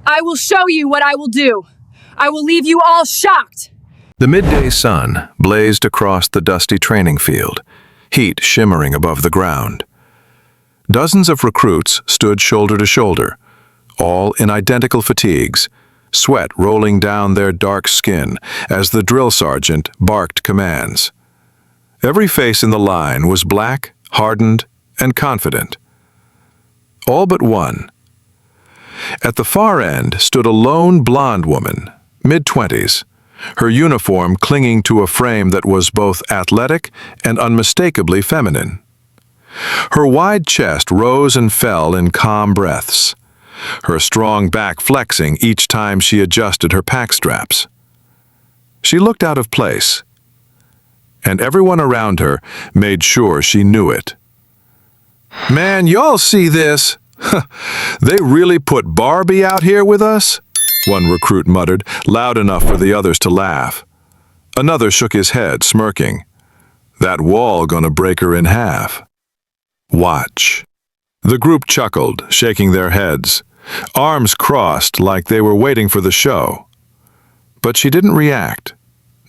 I will show you what I will do. I will leave you all shocked. The midday sun blazed across the dusty training field, heat shimmering above the ground. Dozens of recruits stood shoulder to shoulder, all in identical fatigues, sweat rolling down their dark skin as the drill sergeant barked commands. Every face in the line was black, hardened, and confident. All but one. At the far end stood a lone blonde woman, mid-20s, her uniform clinging to a frame that was both athletic and unmistakably feminine. Her wide chest rose and fell in calm breaths, her strong back flexing each time she adjusted her pack straps. She looked out of place, and everyone around her made sure she knew it. "Man, y'all see this? They really put Barbie out here with us?" one recruit muttered, loud enough for the others to laugh. Another shook his head, smirking. "That wall gonna break her in half." "Watch." The group chuckled, shaking their heads, arms crossed like they were waiting for the show. But she didn't react.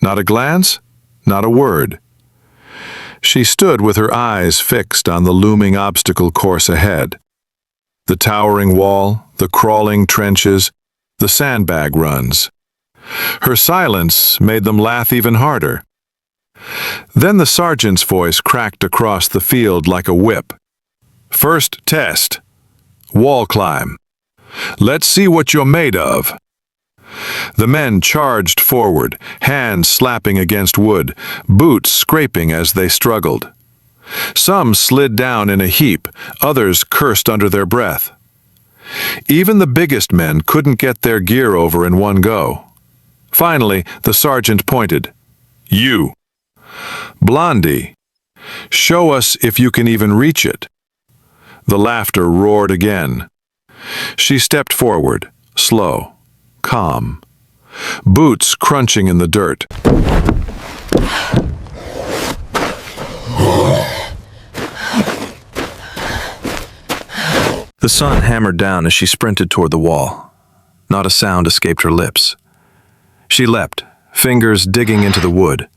Not a glance, not a word. She stood with her eyes fixed on the looming obstacle course ahead. The towering wall, the crawling trenches, the sandbag runs. Her silence made them laugh even harder. Then the sergeant's voice cracked across the field like a whip. "First test. Wall climb. Let's see what you're made of." The men charged forward, hands slapping against wood, boots scraping as they struggled. Some slid down in a heap, others cursed under their breath. Even the biggest men couldn't get their gear over in one go. Finally, the sergeant pointed. "You. Blondie. Show us if you can even reach it." The laughter roared again. She stepped forward, slow, calm, boots crunching in the dirt. The sun hammered down as she sprinted toward the wall. Not a sound escaped her lips. She leapt, fingers digging into the wood.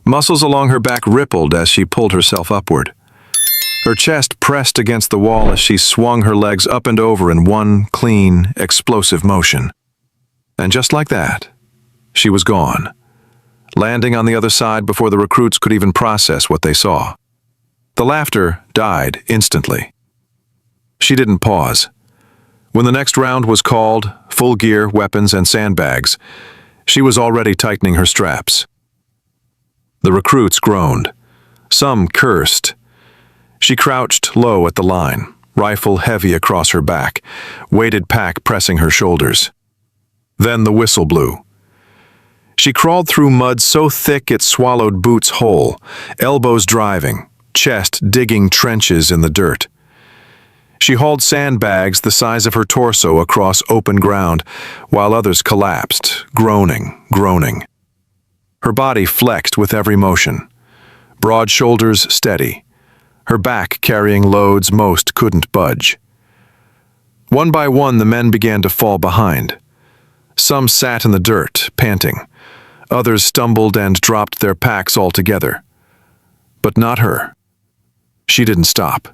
Muscles along her back rippled as she pulled herself upward. Her chest pressed against the wall as she swung her legs up and over in one clean, explosive motion. And just like that, she was gone, landing on the other side before the recruits could even process what they saw. The laughter died instantly. She didn't pause. When the next round was called, full gear, weapons, and sandbags, she was already tightening her straps. The recruits groaned. Some cursed. She crouched low at the line, rifle heavy across her back, weighted pack pressing her shoulders. Then the whistle blew. She crawled through mud so thick it swallowed boots whole, elbows driving, chest digging trenches in the dirt. She hauled sandbags the size of her torso across open ground, while others collapsed, groaning. Her body flexed with every motion, broad shoulders steady, her back carrying loads most couldn't budge. One by one, the men began to fall behind. Some sat in the dirt, panting. Others stumbled and dropped their packs altogether. But not her. She didn't stop.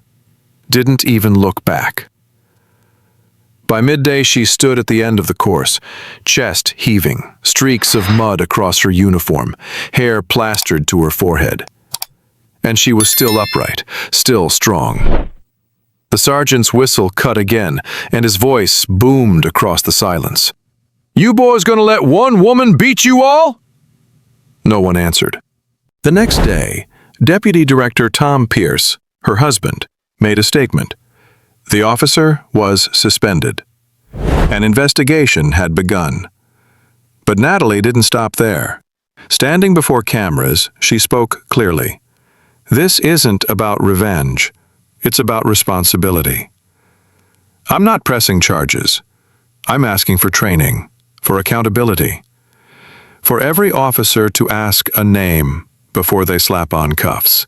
Didn't even look back. By midday, she stood at the end of the course, chest heaving, streaks of mud across her uniform, hair plastered to her forehead. And she was still upright, still strong. The sergeant's whistle cut again, and his voice boomed across the silence. "You boys gonna let one woman beat you all?" No one answered. The next day, Deputy Director Tom Pierce, her husband, made a statement. The officer was suspended. An investigation had begun. But Natalie didn't stop there. Standing before cameras, she spoke clearly. This isn't about revenge. It's about responsibility. I'm not pressing charges. I'm asking for training, for accountability, for every officer to ask a name before they slap on cuffs.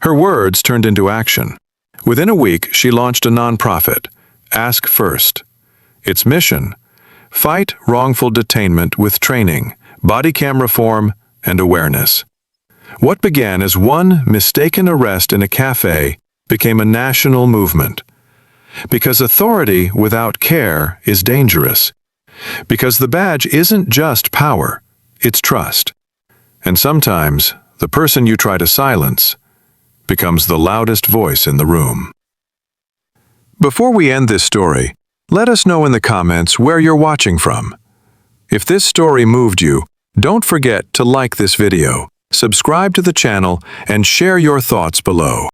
Her words turned into action. Within a week, she launched a nonprofit, Ask First. Its mission: fight wrongful detainment with training, body cam reform, and awareness. What began as one mistaken arrest in a cafe became a national movement. Because authority without care is dangerous. Because the badge isn't just power, it's trust. And sometimes, the person you try to silence becomes the loudest voice in the room. Before we end this story, let us know in the comments where you're watching from. If this story moved you, don't forget to like this video, subscribe to the channel, and share your thoughts below.